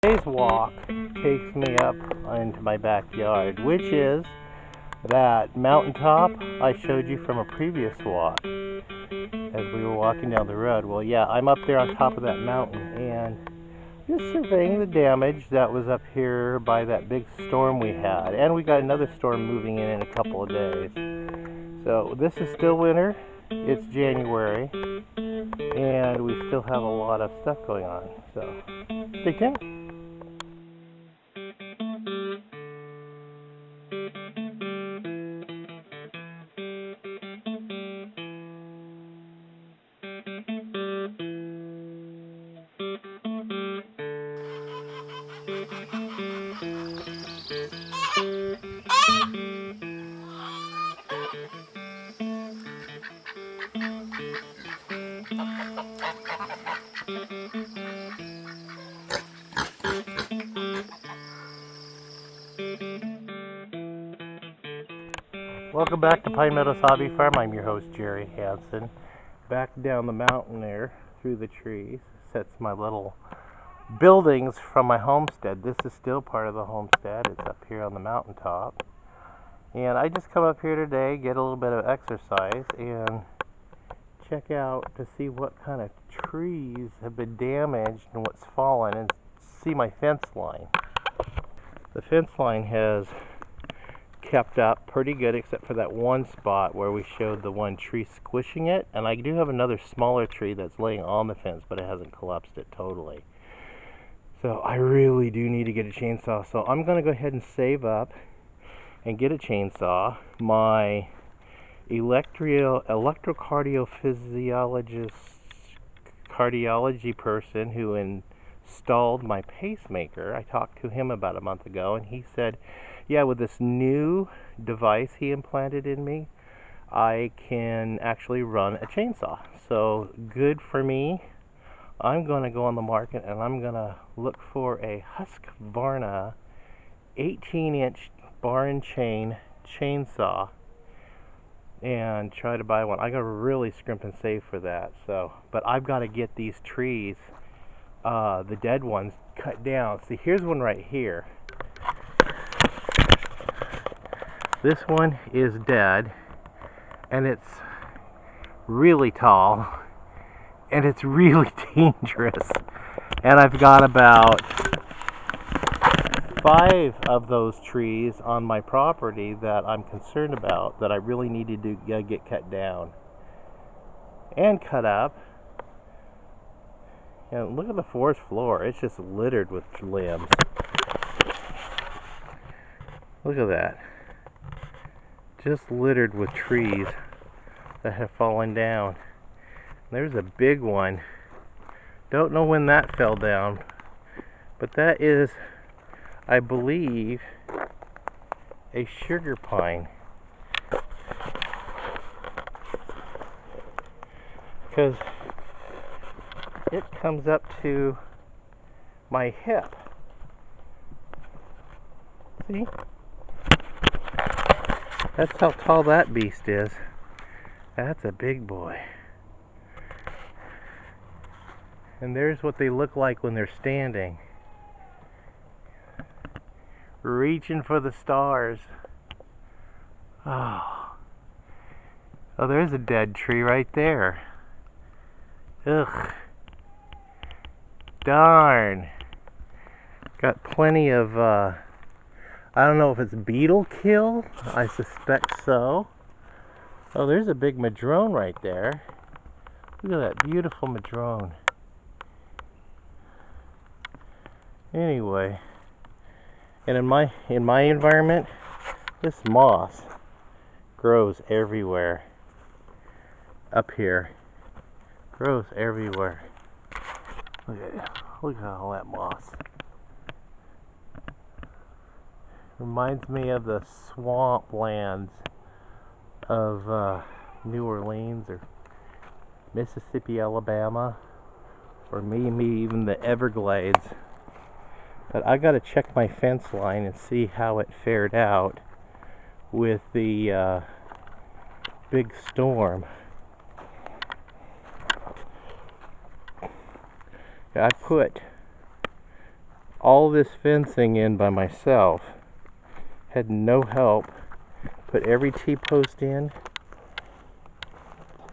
Today's walk takes me up into my backyard, which is that mountaintop I showed you from a previous walk as we were walking down the road. Well, yeah, I'm up there on top of that mountain and just surveying the damage that was up here by that big storm we had. And we got another storm moving in a couple of days. So this is still winter. It's January. And we still have a lot of stuff going on. So stay tuned. Welcome back to Pine Meadows Hobby Farm. I'm your host, Jerry Hansen. Back down the mountain there through the trees sets my little buildings from my homestead. This is still part of the homestead. It's up here on the mountaintop. And I just come up here today, get a little bit of exercise, and check out to see what kind of trees have been damaged and what's fallen, and see my fence line. The fence line has kept up pretty good, except for that one spot where we showed the one tree squishing it, and I do have another smaller tree that's laying on the fence, but it hasn't collapsed it totally. So I really do need to get a chainsaw, so I'm going to go ahead and save up and get a chainsaw. My cardiology person who installed my pacemaker, I talked to him about a month ago, and he said, yeah, with this new device he implanted in me, I can actually run a chainsaw. So good for me. I'm going to go on the market and I'm going to look for a Husqvarna 18-inch bar and chain chainsaw and try to buy one. I got to really scrimp and save for that. But I've got to get these trees, the dead ones, cut down. See, here's one right here. This one is dead, and it's really tall, and it's really dangerous. And I've got about 5 of those trees on my property that I'm concerned about, that I really needed to get cut down and cut up. And look at the forest floor. It's just littered with limbs. Look at that. Just littered with trees that have fallen down. There's a big one. Don't know when that fell down, but that is, I believe, a sugar pine. Because it comes up to my hip. See? That's how tall that beast is. That's a big boy. And there's what they look like when they're standing. Reaching for the stars. Oh, there's a dead tree right there. Ugh. Darn. Got plenty of I don't know if it's beetle kill. I suspect so. Oh, there's a big madrone right there. Look at that beautiful madrone. Anyway, and in my environment, this moss grows everywhere. Up here, grows everywhere. Look at all that moss. Reminds me of the swamp lands of New Orleans or Mississippi, Alabama, or maybe even the Everglades. But I gotta check my fence line and see how it fared out with the big storm. I put all this fencing in by myself. Had no help. Put every T-post in.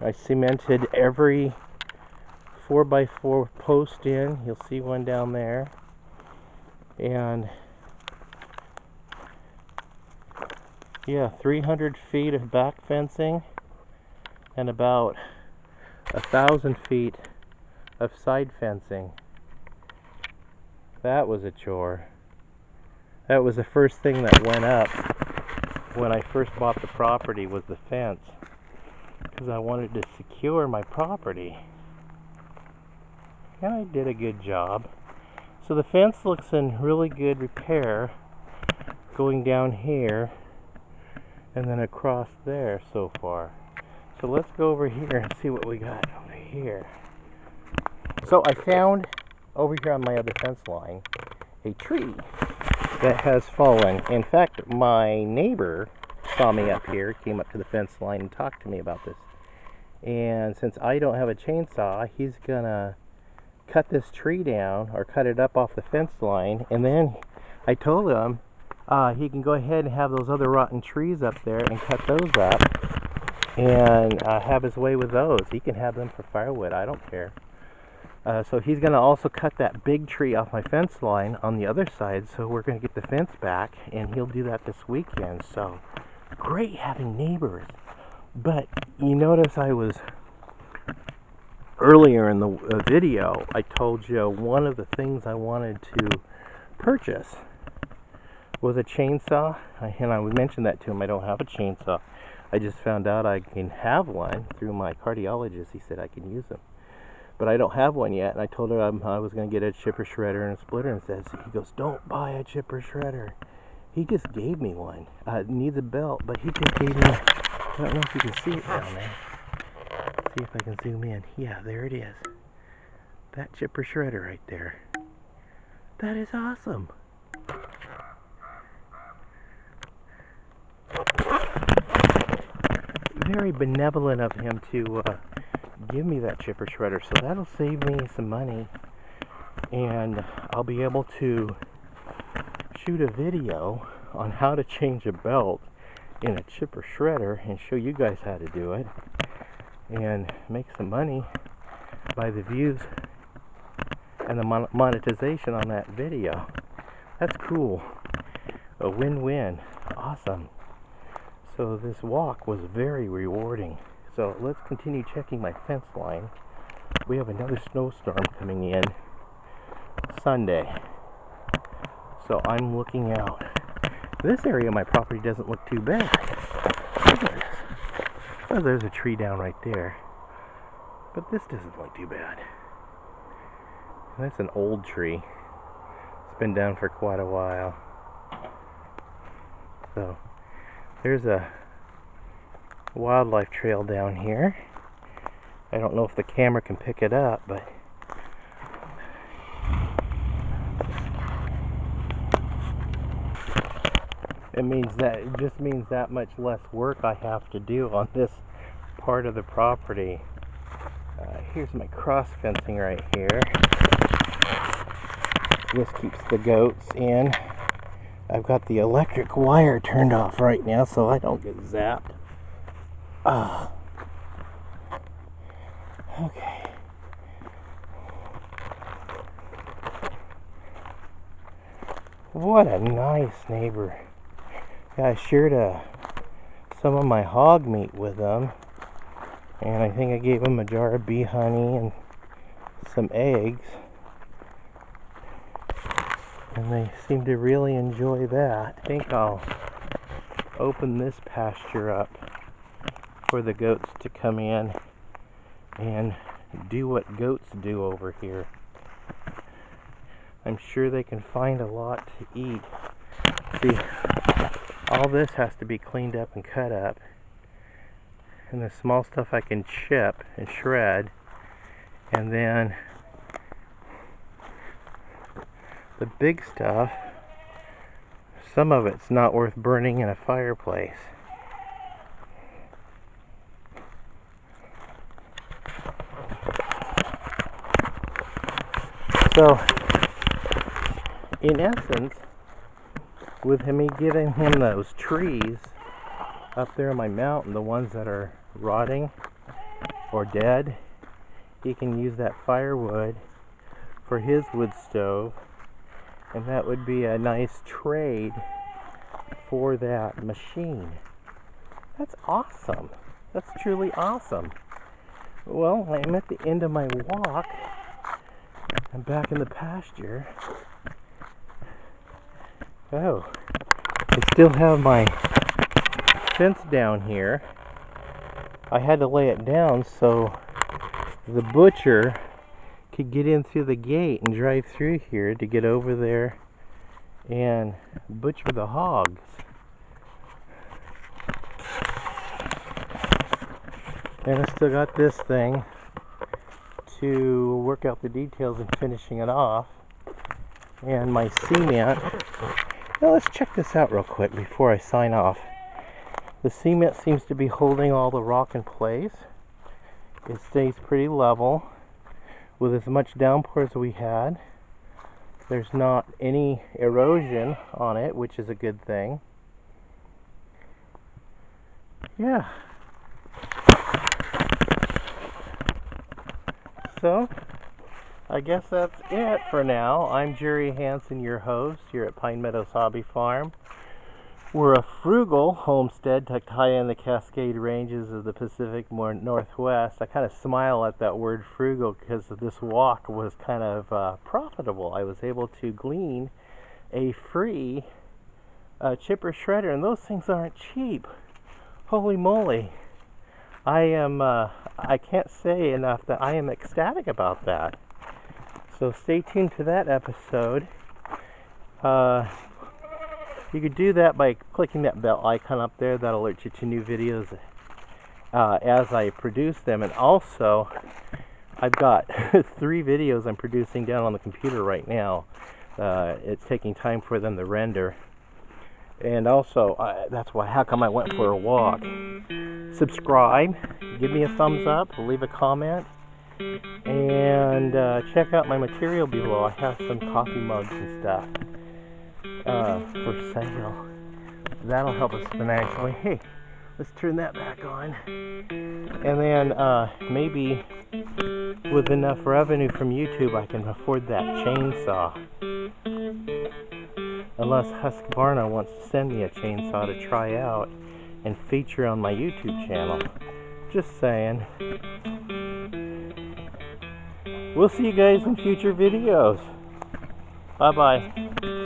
I cemented every 4x4 post in. You'll see one down there. And yeah, 300 feet of back fencing and about 1,000 feet of side fencing. That was a chore. That was the first thing that went up when I first bought the property, was the fence, because I wanted to secure my property. And I did a good job. So the fence looks in really good repair, going down here and then across there so far. So let's go over here and see what we got over here. So I found over here on my other fence line a tree that has fallen. In fact, my neighbor saw me up here, came up to the fence line and talked to me about this. And since I don't have a chainsaw, he's gonna cut this tree down, or cut it up off the fence line, and then I told him he can go ahead and have those other rotten trees up there and cut those up and have his way with those. He can have them for firewood, I don't care. So he's going to also cut that big tree off my fence line on the other side, so we're going to get the fence back, and he'll do that this weekend. So great having neighbors. But you notice I was earlier in the video, I told you one of the things I wanted to purchase was a chainsaw, and I mentioned that to him. I don't have a chainsaw. I just found out I can have one through my cardiologist. He said I can use them, but I don't have one yet. And I told her I was going to get a chipper shredder and a splitter, and he goes, "Don't buy a chipper shredder." He just gave me one. It needs a belt, but he just gave me. I don't know if you can see it down there. See if I can zoom in. Yeah, there it is. That chipper shredder right there. That is awesome. Very benevolent of him to give me that chipper shredder, so that'll save me some money, and I'll be able to shoot a video on how to change a belt in a chipper shredder and show you guys how to do it, and make some money by the views and the monetization on that video. That's cool. A win-win. Awesome. So this walk was very rewarding. So let's continue checking my fence line. We have another snowstorm coming in Sunday, so I'm looking out. This area of my property doesn't look too bad. Look at this. Oh, there's a tree down right there, but this doesn't look too bad. That's an old tree. It's been down for quite a while. So there's a wildlife trail down here. I don't know if the camera can pick it up, but it just means that much less work I have to do on this part of the property. Here's my cross fencing right here. This keeps the goats in. I've got the electric wire turned off right now so I don't get zapped. Okay. What a nice neighbor. Yeah, I shared some of my hog meat with them, and I think I gave them a jar of bee honey and some eggs, and they seem to really enjoy that. I think I'll open this pasture up for the goats to come in and do what goats do over here. I'm sure they can find a lot to eat. See, all this has to be cleaned up and cut up, and the small stuff I can chip and shred, and then the big stuff, some of it's not worth burning in a fireplace. So in essence, with me giving him those trees up there on my mountain, the ones that are rotting or dead, he can use that firewood for his wood stove, and that would be a nice trade for that machine. That's awesome. That's truly awesome. Well, I'm at the end of my walk. I'm back in the pasture. Oh, I still have my fence down here. I had to lay it down so the butcher could get in through the gate and drive through here to get over there and butcher the hogs. And I still got this thing to work out the details and finishing it off. And my cement. Now let's check this out real quick before I sign off. The cement seems to be holding all the rock in place. It stays pretty level. With as much downpour as we had, there's not any erosion on it, which is a good thing. Yeah. So, I guess that's it for now. I'm Jerry Hansen, your host here at Pine Meadows Hobby Farm. We're a frugal homestead tucked high in the Cascade Ranges of the Pacific Northwest. I kind of smile at that word frugal because this walk was kind of profitable. I was able to glean a free chipper shredder, and those things aren't cheap. Holy moly. I can't say enough that I am ecstatic about that. So stay tuned to that episode. You could do that by clicking that bell icon up there. That'll alert you to new videos as I produce them. And also, I've got 3 videos I'm producing down on the computer right now. It's taking time for them to render. And also, that's why. How come I went for a walk? Subscribe, give me a thumbs up, leave a comment, and check out my material below. I have some coffee mugs and stuff for sale. That'll help us financially. Hey, let's turn that back on. And then maybe with enough revenue from YouTube, I can afford that chainsaw. Unless Husqvarna wants to send me a chainsaw to try out and feature on my YouTube channel. Just saying. We'll see you guys in future videos. Bye-bye.